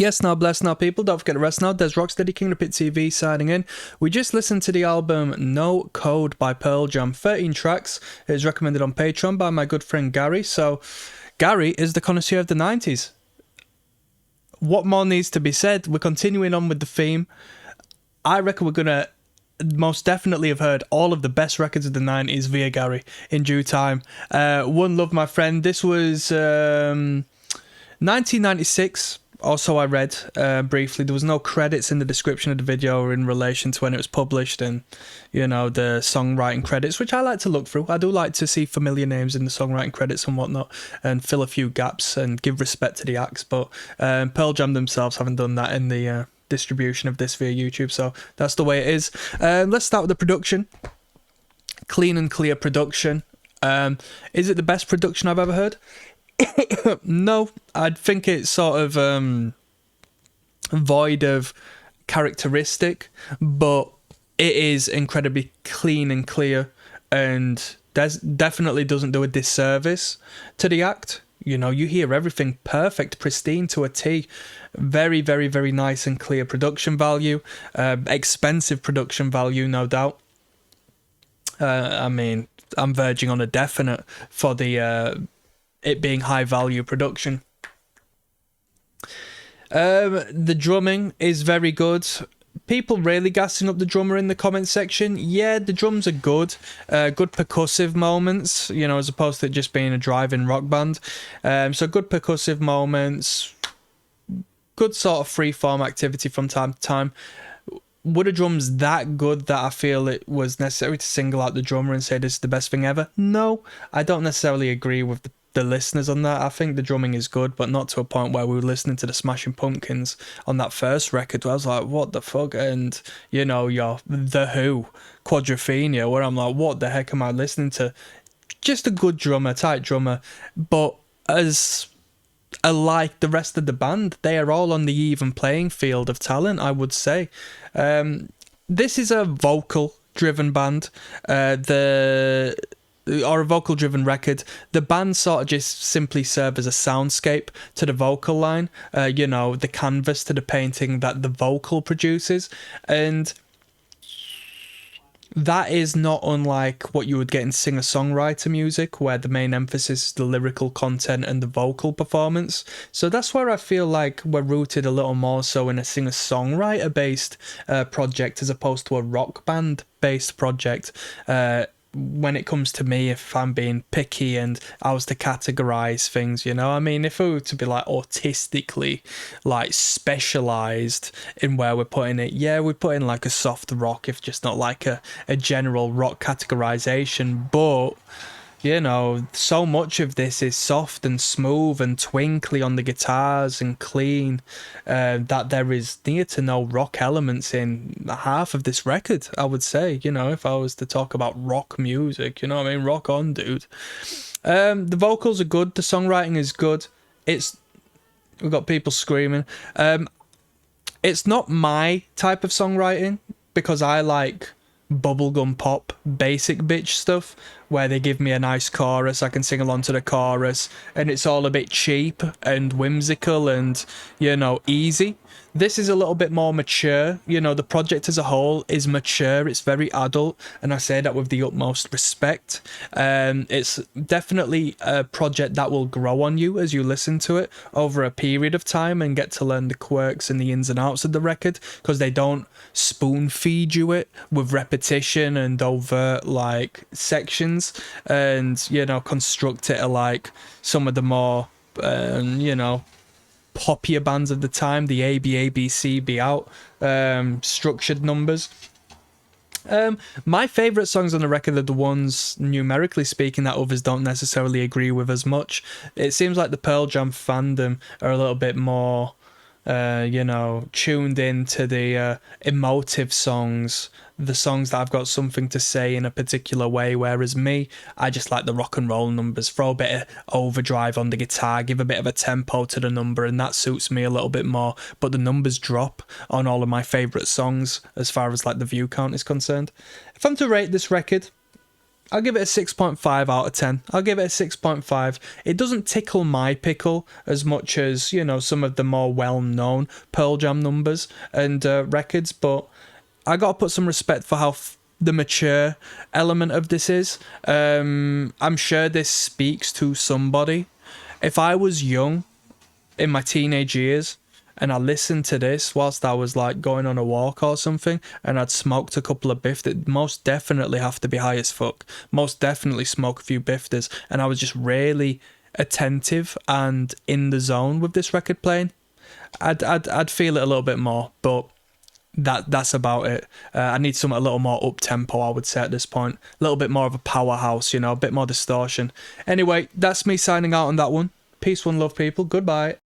Yes, now, bless now, people. Don't forget to rest now. There's ROCKSTEADY, King of Pit TV signing in. We just listened to the album No Code by Pearl Jam. 13 tracks. It is recommended on Patreon by my good friend Gary. So, Gary is the connoisseur of the 90s. What more needs to be said? We're continuing on with the theme. I reckon we're going to most definitely have heard all of the best records of the 90s via Gary in due time. One Love, my friend. This was 1996. Also, I read briefly, there was no credits in the description of the video in relation to when it was published and, you know, the songwriting credits, which I like to look through. I do like to see familiar names in the songwriting credits and whatnot and fill a few gaps and give respect to the acts. But Pearl Jam themselves haven't done that in the distribution of this via YouTube, so that's the way it is. Let's start with the production. Clean and clear production. Is it the best production I've ever heard? No, I think it's sort of void of characteristic, but it is incredibly clean and clear, and definitely doesn't do a disservice to the act. You know, you hear everything perfect, pristine to a T. Very, very, very nice and clear production value. Expensive production value, no doubt. I mean, I'm verging on a definite for the it being high value production. The drumming is very good. People really gassing up the drummer in the comment section. Yeah, the drums are good. Good percussive moments, you know, as opposed to it just being a driving rock band. So good percussive moments. Good sort of free-form activity from time to time. Were the drums that good that I feel it was necessary to single out the drummer and say this is the best thing ever? No, I don't necessarily agree with the listeners on that. I think the drumming is good, but not to a point where we were listening to the Smashing Pumpkins on that first record where I was like, what the fuck? And, you know, your The Who, Quadrophenia, where I'm like, what the heck am I listening to? Just a good drummer, tight drummer, but as like the rest of the band, they are all on the even playing field of talent, I would say. This is a vocal driven band. Or a vocal driven record. The band sort of just simply serve as a soundscape to the vocal line, you know, the canvas to the painting that the vocal produces, and that is not unlike what you would get in singer-songwriter music, where the main emphasis is the lyrical content and the vocal performance. So that's where I feel like we're rooted a little more so in a singer-songwriter based project as opposed to a rock band based project. When it comes to me, if I'm being picky and I was to categorize things, you know, I mean, if we were to be like autistically like specialized in where we're putting it, yeah, we'd put in like a soft rock, if just not like a general rock categorization. But you know, so much of this is soft and smooth and twinkly on the guitars and clean, that there is near to no rock elements in half of this record, I would say. You know, if I was to talk about rock music, you know what I mean? Rock on, dude. The vocals are good. The songwriting is good. We've got people screaming. It's not my type of songwriting, because I like bubblegum pop basic bitch stuff where they give me a nice chorus, I can sing along to the chorus, and it's all a bit cheap and whimsical and, you know, easy. This is a little bit more mature. You know, the project as a whole is mature. It's very adult, and I say that with the utmost respect. It's definitely a project that will grow on you as you listen to it over a period of time and get to learn the quirks and the ins and outs of the record, because they don't spoon feed you it with repetition and overt like sections and, you know, construct it like some of the more you know, poppier bands of the time, the ABC be out structured numbers. My favourite songs on the record are the ones, numerically speaking, that others don't necessarily agree with as much. It seems like the Pearl Jam fandom are a little bit more you know, tuned into the emotive songs, the songs that I've got something to say in a particular way, whereas me, I just like the rock and roll numbers, throw a bit of overdrive on the guitar, give a bit of a tempo to the number, and that suits me a little bit more. But the numbers drop on all of my favourite songs as far as like the view count is concerned. If I'm to rate this record, I'll give it a 6.5 out of 10. I'll give it a 6.5. It doesn't tickle my pickle as much as, you know, some of the more well-known Pearl Jam numbers and records, but I gotta put some respect for how the mature element of this is. I'm sure this speaks to somebody. If I was young in my teenage years and I listened to this whilst I was like going on a walk or something and I'd smoked a couple of biff, that most definitely have to be high as fuck, most definitely smoke a few bifters, and I was just really attentive and in the zone with this record playing, I'd feel it a little bit more, but that's about it. I need something a little more up tempo, I would say, at this point. A little bit more of a powerhouse, you know, a bit more distortion. Anyway, that's me signing out on that one. Peace, one love, people. Goodbye.